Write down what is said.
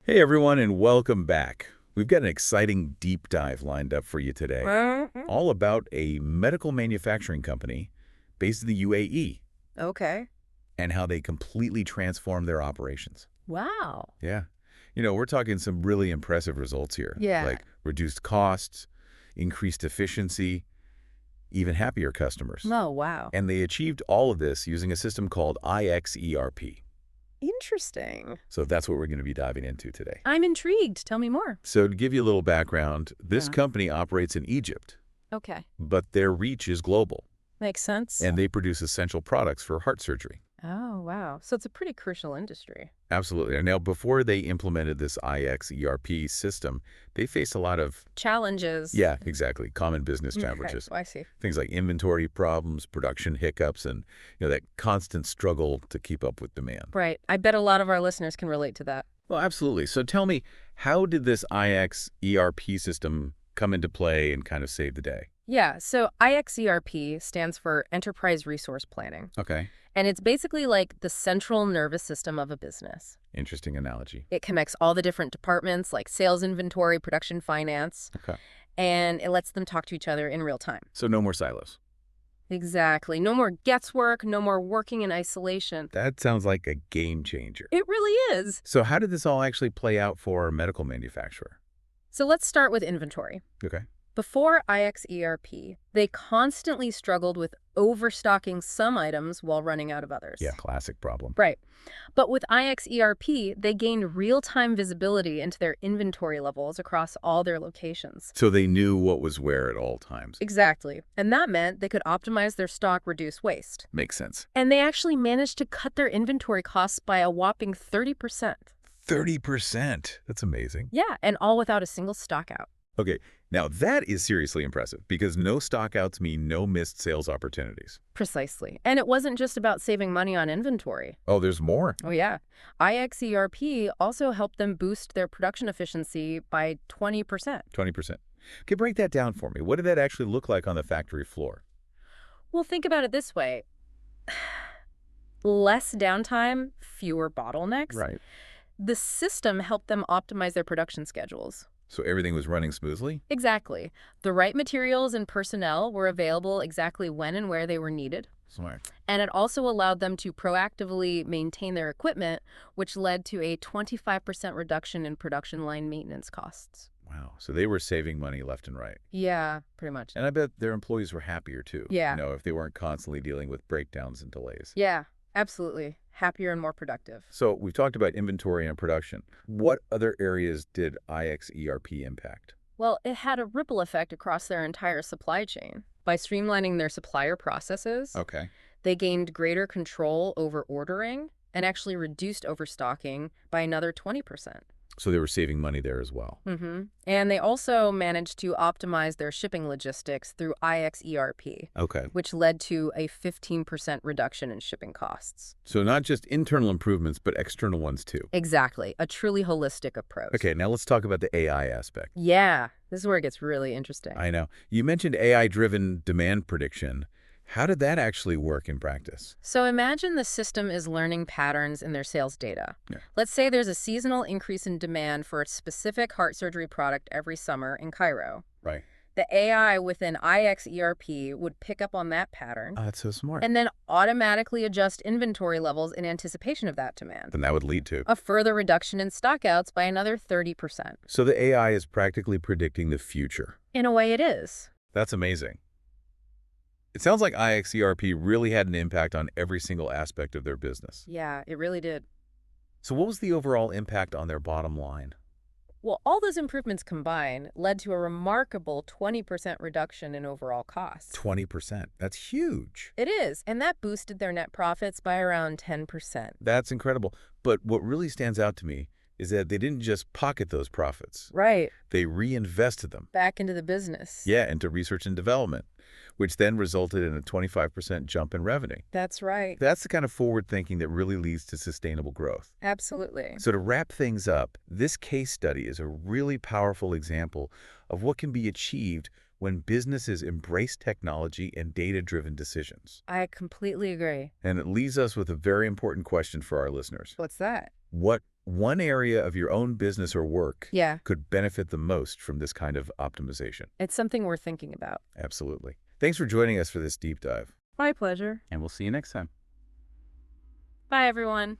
Hey everyone, and welcome back. We've got an exciting deep dive lined up for you today, all about a medical manufacturing company based in the UAE Okay. and how they completely transformed their operations. Wow. Yeah. We're talking some really impressive results here, Yeah. like reduced costs, increased efficiency, even happier customers. Oh, wow. And they achieved all of this using a system called IXERP. Interesting. So that's what we're going to be diving into today. I'm intrigued. Tell me more. So to give you a little background, this Yeah. company operates in Egypt, Okay. but their reach is global, Makes sense. and they produce essential products for heart surgery. Oh, wow. So it's a pretty crucial industry. Absolutely. Now, before they implemented this IXERP system, they faced a lot of, Challenges. yeah, exactly, common business Okay. challenges. I see. Things like inventory problems, production hiccups, and that constant struggle to keep up with demand. Right. I bet a lot of our listeners can relate to that. Well, absolutely. So tell me, how did this IXERP system come into play and kind of save the day? Yeah. So IXERP stands for Enterprise Resource Planning. Okay. And it's basically like the central nervous system of a business. Interesting analogy. It connects all the different departments like sales, inventory, production, finance, Okay. and it lets them talk to each other in real time. So no more silos. Exactly. No more guesswork, no more working in isolation. That sounds like a game changer. It really is. So how did this all actually play out for a medical manufacturer? So let's start with inventory. Okay. Before IXERP, they constantly struggled with overstocking some items while running out of others. Yeah, classic problem. Right. But with IXERP, they gained real-time visibility into their inventory levels across all their locations. So they knew what was where at all times. Exactly. And that meant they could optimize their stock, reduce waste. Makes sense. And they actually managed to cut their inventory costs by a whopping 30%. 30%. That's amazing. Yeah, and all without a single stock out. Okay, now that is seriously impressive because no stockouts mean no missed sales opportunities. Precisely. And it wasn't just about saving money on inventory. Oh, there's more. Oh, yeah. IXERP also helped them boost their production efficiency by 20%. 20%. Okay, break that down for me. What did that actually look like on the factory floor? Well, think about it this way. Less downtime, fewer bottlenecks. Right. The system helped them optimize their production schedules. So everything was running smoothly? Exactly. The right materials and personnel were available exactly when and where they were needed. Smart. And it also allowed them to proactively maintain their equipment, which led to a 25% reduction in production line maintenance costs. Wow. So they were saving money left and right. Yeah, pretty much. And I bet their employees were happier too. Yeah. If they weren't constantly dealing with breakdowns and delays. Yeah, absolutely. Happier and more productive. So we've talked about inventory and production. What other areas did IXERP impact? Well, it had a ripple effect across their entire supply chain. By streamlining their supplier processes, Okay. they gained greater control over ordering and actually reduced overstocking by another 20%. So they were saving money there as well. And they also managed to optimize their shipping logistics through IXERP, Okay. which led to a 15% reduction in shipping costs. So not just internal improvements, but external ones too. Exactly. A truly holistic approach. Okay, now let's talk about the AI aspect. Yeah, this is where it gets really interesting. I know. You mentioned AI-driven demand prediction. How did that actually work in practice? So imagine the system is learning patterns in their sales data. Yeah. Let's say there's a seasonal increase in demand for a specific heart surgery product every summer in Cairo. Right. The AI within IXERP would pick up on that pattern Oh, that's so smart. and then automatically adjust inventory levels in anticipation of that demand. Then that would lead to. A further reduction in stockouts by another 30%. So the AI is practically predicting the future. In a way, it is. That's amazing. It sounds like IXERP really had an impact on every single aspect of their business. Yeah, it really did. So what was the overall impact on their bottom line? Well, all those improvements combined led to a remarkable 20% reduction in overall costs. 20%. That's huge. It is, and that boosted their net profits by around 10%. That's incredible. But what really stands out to me is that they didn't just pocket those profits. Right. They reinvested them. Back into the business. Yeah, into research and development, which then resulted in a 25% jump in revenue. That's right. That's the kind of forward thinking that really leads to sustainable growth. Absolutely. So to wrap things up, this case study is a really powerful example of what can be achieved when businesses embrace technology and data-driven decisions. I completely agree. And it leaves us with a very important question for our listeners. What's that? What one area of your own business or work Yeah, could benefit the most from this kind of optimization. it's something we're thinking about. Absolutely. Thanks for joining us for this deep dive. My pleasure. And we'll see you next time. Bye, everyone.